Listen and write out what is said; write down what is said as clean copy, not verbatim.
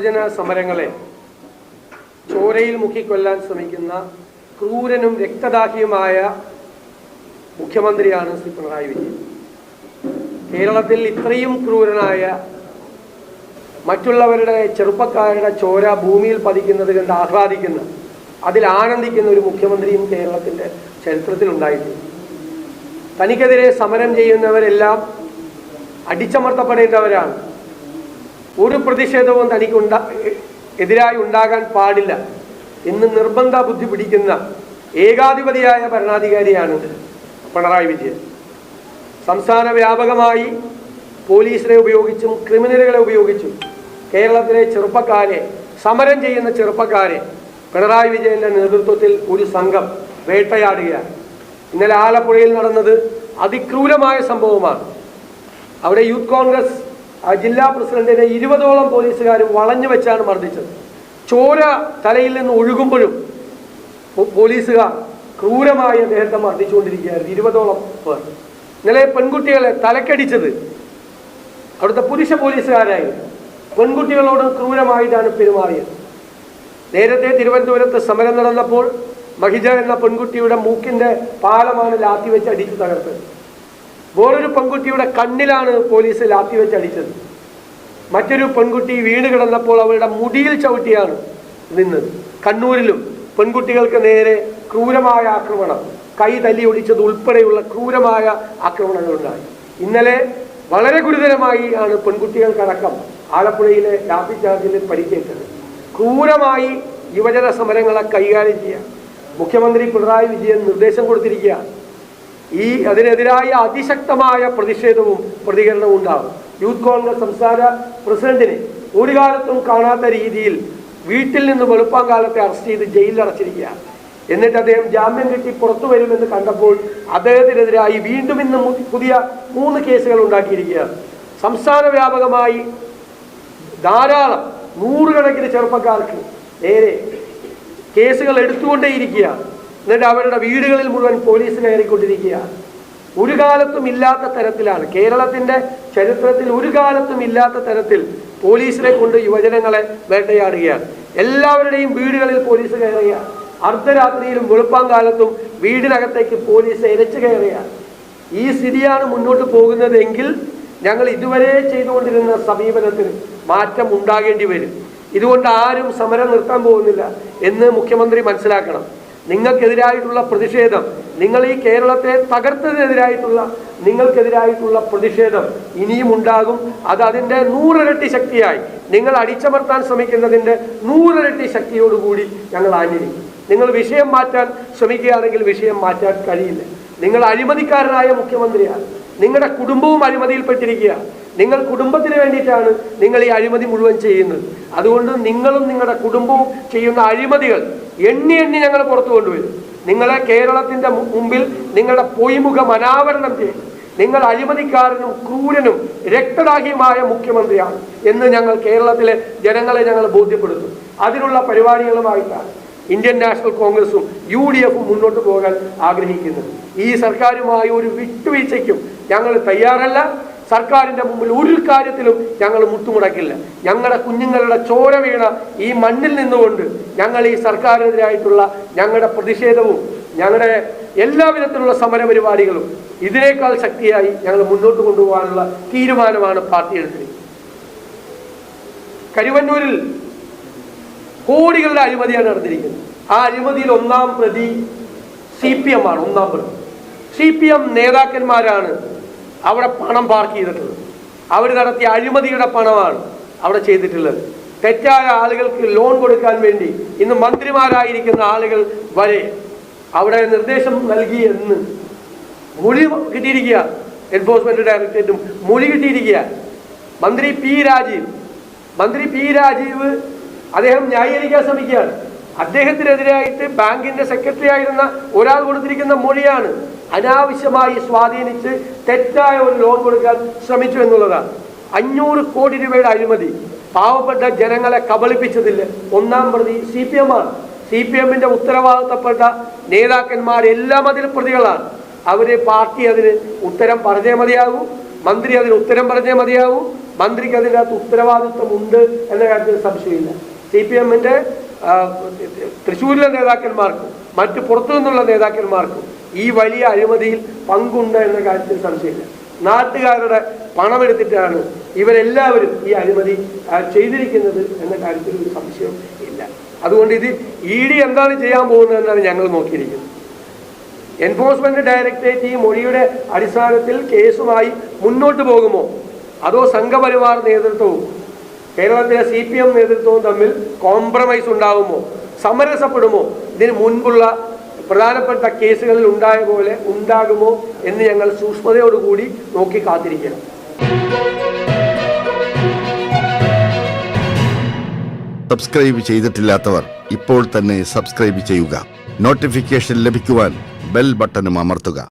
യുവജന സമരങ്ങളെ ചോരയിൽ മുക്കിക്കൊല്ലാൻ ശ്രമിക്കുന്ന ക്രൂരനും രക്തദാഹിയുമായ മുഖ്യമന്ത്രിയാണ് ശ്രീ പിണറായി വിജയൻ. കേരളത്തിൽ ഇത്രയും ക്രൂരനായ, മറ്റുള്ളവരുടെ ചെറുപ്പക്കാരുടെ ചോര ഭൂമിയിൽ പതിക്കുന്നത് കണ്ട് ആഹ്ലാദിക്കുന്ന, അതിൽ ആനന്ദിക്കുന്ന ഒരു മുഖ്യമന്ത്രിയും കേരളത്തിൻ്റെ ചരിത്രത്തിലുണ്ടായിട്ടില്ല. തനിക്കെതിരെ സമരം ചെയ്യുന്നവരെല്ലാം അടിച്ചമർത്തപ്പെടേണ്ടവരാണ്. ഒരു പ്രതിഷേധവും എതിരായി ഉണ്ടാകാൻ പാടില്ല എന്ന് നിർബന്ധ ബുദ്ധി പിടിക്കുന്ന ഏകാധിപതിയായ ഭരണാധികാരിയാണ് പിണറായി വിജയൻ. സംസ്ഥാന വ്യാപകമായി പോലീസിനെ ഉപയോഗിച്ചും ക്രിമിനലുകളെ ഉപയോഗിച്ചും കേരളത്തിലെ ചെറുപ്പക്കാരെ, സമരം ചെയ്യുന്ന ചെറുപ്പക്കാരെ പിണറായി വിജയന്റെ നേതൃത്വത്തിൽ ഒരു സംഘം വേട്ടയാടുകയാണ്. ഇന്നലെ ആലപ്പുഴയിൽ നടന്നത് അതിക്രൂരമായ സംഭവമാണ്. അവിടെ യൂത്ത് കോൺഗ്രസ് ജില്ലാ പ്രസിഡന്റിനെ 20ഓളം പോലീസുകാർ വളഞ്ഞു വെച്ചാണ് മർദ്ദിച്ചത്. ചോര തലയിൽ നിന്ന് ഒഴുകുമ്പോഴും പോലീസുകാർ ക്രൂരമായി അദ്ദേഹത്തെ മർദ്ദിച്ചുകൊണ്ടിരിക്കുകയായിരുന്നു. 20ഓളം പേർ. ഇന്നലെ പെൺകുട്ടികളെ തലക്കടിച്ചത് അവിടുത്തെ പുരുഷ പോലീസുകാരായിരുന്നു. പെൺകുട്ടികളോട് ക്രൂരമായിട്ടാണ് പെരുമാറിയത്. നേരത്തെ തിരുവനന്തപുരത്ത് സമരം നടന്നപ്പോൾ മഹിജ എന്ന പെൺകുട്ടിയുടെ മൂക്കിന്റെ പാലമാണ് ലാത്തി വെച്ച് അടിച്ചു തകർത്തത്. വേറൊരു പെൺകുട്ടിയുടെ കണ്ണിലാണ് പോലീസ് ലാത്തി വെച്ച് അടിച്ചത്. മറ്റൊരു പെൺകുട്ടി വീണ് കിടന്നപ്പോൾ അവളുടെ മുടിയിൽ ചവിട്ടിയാണ് നിന്നത്. കണ്ണൂരിലും പെൺകുട്ടികൾക്ക് നേരെ ക്രൂരമായ ആക്രമണം, കൈ തല്ലി ഒടിച്ചത് ഉൾപ്പെടെയുള്ള ക്രൂരമായ ആക്രമണങ്ങളുണ്ടായി. ഇന്നലെ വളരെ ഗുരുതരമായി ആണ് പെൺകുട്ടികൾക്കടക്കം ആലപ്പുഴയിലെ ലാത്തി ചാർജിൽ പരിക്കേറ്റത്. ക്രൂരമായി യുവജന സമരങ്ങളെ കൈകാര്യം ചെയ്യാൻ മുഖ്യമന്ത്രി പിണറായി വിജയൻ നിർദ്ദേശം കൊടുത്തിരിക്കുകയാണ്. അതിനെതിരായ അതിശക്തമായ പ്രതിഷേധവും പ്രതികരണവും ഉണ്ടാകും. യൂത്ത് കോൺഗ്രസ് സംസ്ഥാന പ്രസിഡന്റിനെ ഒരു കാലത്തും കാണാത്ത രീതിയിൽ വീട്ടിൽ നിന്ന് വെളുപ്പാങ്കാലത്തെ അറസ്റ്റ് ചെയ്ത് ജയിലിൽ അടച്ചിരിക്കുകയാണ്. എന്നിട്ട് അദ്ദേഹം ജാമ്യം കിട്ടി പുറത്തു വരുമെന്ന് കണ്ടപ്പോൾ അദ്ദേഹത്തിനെതിരായി വീണ്ടും ഇന്ന് പുതിയ 3 കേസുകൾ ഉണ്ടാക്കിയിരിക്കുകയാണ്. സംസ്ഥാന വ്യാപകമായി ധാരാളം നൂറുകണക്കിന് ചെറുപ്പക്കാർക്ക് നേരെ കേസുകൾ എടുത്തുകൊണ്ടേയിരിക്കുകയാണ്. എന്നിട്ട് അവരുടെ വീടുകളിൽ മുഴുവൻ പോലീസ് കയറിക്കൊണ്ടിരിക്കുകയാണ്. ഒരു കാലത്തും ഇല്ലാത്ത തരത്തിലാണ്, കേരളത്തിൻ്റെ ചരിത്രത്തിൽ ഒരു കാലത്തും ഇല്ലാത്ത തരത്തിൽ പോലീസിനെ കൊണ്ട് യുവജനങ്ങളെ വേട്ടയാടുകയാണ്. എല്ലാവരുടെയും വീടുകളിൽ പോലീസ് കയറുകയാണ്. അർദ്ധരാത്രിയിലും വെളുപ്പാങ്കാലത്തും വീടിനകത്തേക്ക് പോലീസ് ഇരച്ചു കയറുകയാണ്. ഈ സ്ഥിതിയാണ് മുന്നോട്ട് പോകുന്നതെങ്കിൽ ഞങ്ങൾ ഇതുവരെ ചെയ്തുകൊണ്ടിരുന്ന സമീപനത്തിന് മാറ്റം ഉണ്ടാകേണ്ടി വരും. ഇതുകൊണ്ട് ആരും സമരം നിർത്താൻ പോകുന്നില്ല എന്ന് മുഖ്യമന്ത്രി മനസ്സിലാക്കണം. നിങ്ങൾക്കെതിരായിട്ടുള്ള പ്രതിഷേധം, നിങ്ങൾ ഈ കേരളത്തെ തകർത്തതിനെതിരായിട്ടുള്ള നിങ്ങൾക്കെതിരായിട്ടുള്ള പ്രതിഷേധം ഇനിയും ഉണ്ടാകും. അതിൻ്റെ 100 ഇരട്ടി ശക്തിയായി നിങ്ങൾ അടിച്ചമർത്താൻ ശ്രമിക്കുന്നതിൻ്റെ 100 ഇരട്ടി ശക്തിയോടുകൂടി ഞങ്ങൾ ആഞ്ഞിരിക്കും. നിങ്ങൾ വിഷയം മാറ്റാൻ ശ്രമിക്കുകയാണെങ്കിൽ വിഷയം മാറ്റാൻ കഴിയില്ല. നിങ്ങൾ അഴിമതിക്കാരനായ മുഖ്യമന്ത്രിയാണ്. നിങ്ങളുടെ കുടുംബവും അഴിമതിയിൽപ്പെട്ടിരിക്കുക. നിങ്ങൾ കുടുംബത്തിന് വേണ്ടിയിട്ടാണ് നിങ്ങൾ ഈ അഴിമതി മുഴുവൻ ചെയ്യുന്നത്. അതുകൊണ്ട് നിങ്ങളും നിങ്ങളുടെ കുടുംബവും ചെയ്യുന്ന അഴിമതികൾ എണ്ണി ഞങ്ങൾ പുറത്തു കൊണ്ടുവരും. നിങ്ങളെ കേരളത്തിൻ്റെ മുമ്പിൽ നിങ്ങളുടെ പൊയ്മുഖം അനാവരണം ചെയ്യും. നിങ്ങൾ അഴിമതിക്കാരനും ക്രൂരനും രക്തദാഹിയുമായ മുഖ്യമന്ത്രിയാണ് എന്ന് ഞങ്ങൾ കേരളത്തിലെ ജനങ്ങളെ ഞങ്ങൾ ബോധ്യപ്പെടുത്തും. അതിനുള്ള പരിപാടികളുമായിട്ടാണ് ഇന്ത്യൻ നാഷണൽ കോൺഗ്രസും UDFും മുന്നോട്ട് പോകാൻ ആഗ്രഹിക്കുന്നത്. ഈ സർക്കാരുമായി ഒരു വിട്ടുവീഴ്ചയ്ക്കും ഞങ്ങൾ തയ്യാറല്ല. സർക്കാരിൻ്റെ മുമ്പിൽ ഒരു കാര്യത്തിലും ഞങ്ങൾ മുട്ടുമുടക്കില്ല. ഞങ്ങളുടെ കുഞ്ഞുങ്ങളുടെ ചോര വീണ ഈ മണ്ണിൽ നിന്നുകൊണ്ട് ഞങ്ങൾ ഈ സർക്കാരിനെതിരായിട്ടുള്ള ഞങ്ങളുടെ പ്രതിഷേധവും ഞങ്ങളുടെ എല്ലാവിധത്തിലുള്ള സമരപരിപാടികളും ഇതിനേക്കാൾ ശക്തിയായി ഞങ്ങൾ മുന്നോട്ട് കൊണ്ടുപോകാനുള്ള തീരുമാനമാണ് പാർട്ടി എടുത്തിരിക്കുന്നത്. കരുവന്നൂരിൽ കോടികളുടെ അഴിമതിയാണ് നടന്നിരിക്കുന്നത്. ആ അഴിമതിയിൽ 1ാം പ്രതി CPM ആണ്. 1ാം പ്രതി CPM നേതാക്കന്മാരാണ് അവിടെ പണം പാർക്ക് ചെയ്തിട്ടുള്ളത്. അവർ നടത്തിയ അഴിമതിയുടെ പണമാണ് അവിടെ ചെയ്തിട്ടുള്ളത്. തെറ്റായ ആളുകൾക്ക് ലോൺ കൊടുക്കാൻ വേണ്ടി ഇന്ന് മന്ത്രിമാരായിരിക്കുന്ന ആളുകൾ വരെ അവിടെ നിർദ്ദേശം നൽകി എന്ന് മൊഴി കിട്ടിയിരിക്കുക. എൻഫോഴ്സ്മെന്റ് ഡയറക്ടറേറ്റും മൊഴി കിട്ടിയിരിക്കുക. മന്ത്രി പി രാജീവ് അദ്ദേഹം ന്യായീകരിക്കാൻ ശ്രമിക്കുകയാണ്. അദ്ദേഹത്തിനെതിരായിട്ട് ബാങ്കിന്റെ സെക്രട്ടറി ആയിരുന്ന ഒരാൾ കൊടുത്തിരിക്കുന്ന മൊഴിയാണ് അനാവശ്യമായി സ്വാധീനിച്ച് തെറ്റായ ഒരു ലോൺ കൊടുക്കാൻ ശ്രമിച്ചു എന്നുള്ളതാണ്. 500 കോടി രൂപയുടെ അഴിമതി പാവപ്പെട്ട ജനങ്ങളെ കബളിപ്പിച്ചതില്ല 1ാം പ്രതി CPM ആണ്. CPMന്റെ ഉത്തരവാദിത്തപ്പെട്ട നേതാക്കന്മാരെല്ലാം അതിൽ പ്രതികളാണ്. പാർട്ടി അതിന് ഉത്തരം പറഞ്ഞേ മതിയാകൂ, മന്ത്രി അതിന് ഉത്തരം പറഞ്ഞേ മതിയാകൂ. മന്ത്രിക്ക് അതിനകത്ത് ഉത്തരവാദിത്വമുണ്ട് എന്ന കാര്യത്തിൽ സംശയമില്ല. CPM-ന്റെ തൃശ്ശൂരിലെ നേതാക്കന്മാർക്കും മറ്റ് പുറത്തു നിന്നുള്ള നേതാക്കന്മാർക്കും ഈ വലിയ അഴിമതിയിൽ പങ്കുണ്ട് എന്ന കാര്യത്തിൽ സംശയമില്ല. നാട്ടുകാരുടെ പണമെടുത്തിട്ടാണ് ഇവരെല്ലാവരും ഈ അഴിമതി ചെയ്തിരിക്കുന്നത് എന്ന കാര്യത്തിൽ ഒരു സംശയം ഇല്ല. അതുകൊണ്ട് ഇത് ED എന്താണ് ചെയ്യാൻ പോകുന്നതെന്നാണ് ഞങ്ങൾ നോക്കിയിരിക്കുന്നത്. എൻഫോഴ്സ്മെന്റ് ഡയറക്ടറേറ്റ് ഈ മൊഴിയുടെ അടിസ്ഥാനത്തിൽ കേസുമായി മുന്നോട്ട് പോകുമോ, അതോ സംഘപരിവാർ നേതൃത്വവും കേരളത്തിലെ CPM നേതൃത്വവും തമ്മിൽ കോംപ്രമൈസ് ഉണ്ടാകുമോ, സമരസപ്പെടുമോ, ഇതിന് മുൻപുള്ള പ്രധാനപ്പെട്ട കേസുകളിൽ ഉണ്ടായ പോലെ ഉണ്ടാകുമോ എന്ന് ഞങ്ങൾ സൂക്ഷ്മതയോടുകൂടി നോക്കി കാത്തിരിക്കണം. സബ്സ്ക്രൈബ് ചെയ്തിട്ടില്ലാത്തവർ ഇപ്പോൾ തന്നെ സബ്സ്ക്രൈബ് ചെയ്യുക. നോട്ടിഫിക്കേഷൻ ലഭിക്കുവാൻ ബെൽ ബട്ടണും അമർത്തുക.